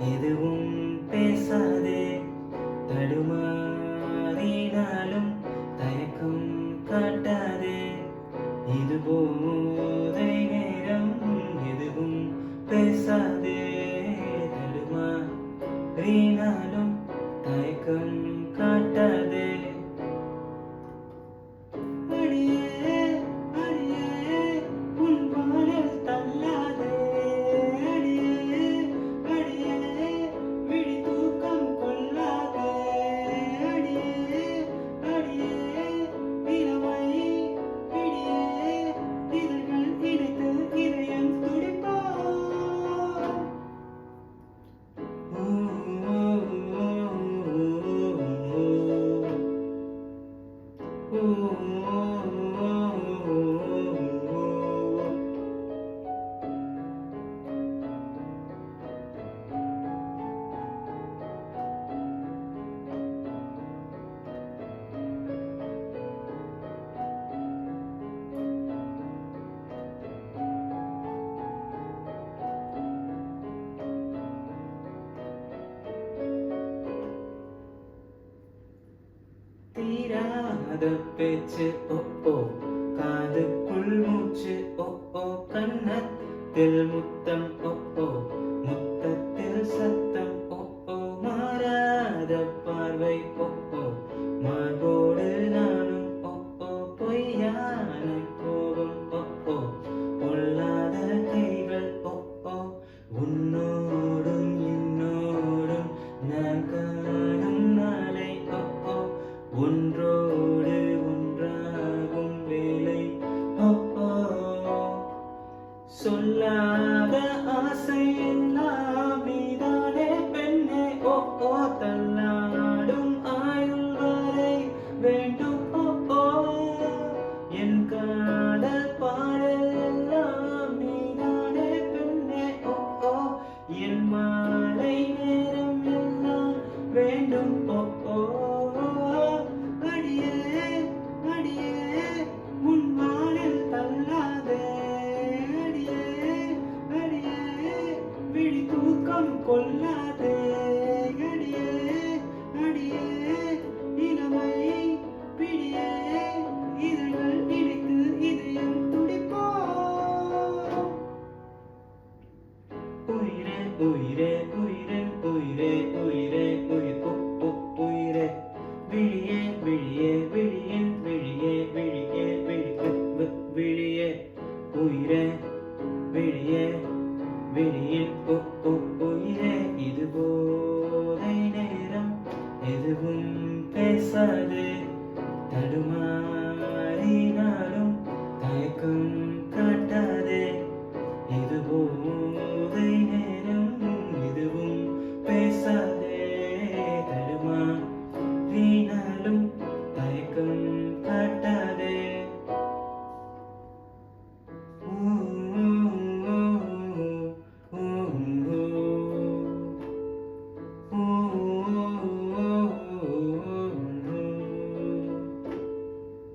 எதுவும் பேசாதே தடுமாறினாலும் தயக்கம் காட்டாதே இது போதை நேரம் எதுவும் பேசாதே தடுமாறினாலும் தயக்கம் காட்டாதே அடியே அடியே உன் வானில் தள்ளாதே அடியே அடியே விழி தூக்கம் கொள்ளாதே அடியே அடியே இளமை பிடியே இதழ்கள் இணைத்து இதயம் துடிப்பா தீராத பேச்சு ஓ ஓ காதுக்குள் மூச்சு ஓ ஓ கன்னத்தில் முத்தம் ஓ ஓ முத்தத்தில் சத்தம் ஓ ஓ மாறாத பார்வை ஓ ஓ மார்போடு நானும் ஓ ஓ பொய்யான கோபம் ஓ ஓ பொல்லாத கைகள் ஓ ஓ உன்னோடும் என்னோடும் நான் காணும் நாளை ஓ ஓ ஒன்றோடு ஒன்றாகும் வேலை ஓ ஓ சொல்லாத ஆசை எல்லாம் நீதானே பெண்ணே ஓ ஓ தள்ளாடும் ஆயுள் வரை வேண்டும் ஓ ஓ என் காதல் பாடல் எல்லாம் நீதானே பெண்ணே ஓ ஓ என் மாலை நேரம் எல்லாம் வேண்டும் ஓ ஓ அடியே அடியே உன் வானில் தள்ளாதே அடியே அடியே விழி தூக்கம் கொள்ளாதே அடியே அடியே இளமை பிடியே இதழ்கள் இணைத்து இதயம் துடிப்போ உயிரே உயிரே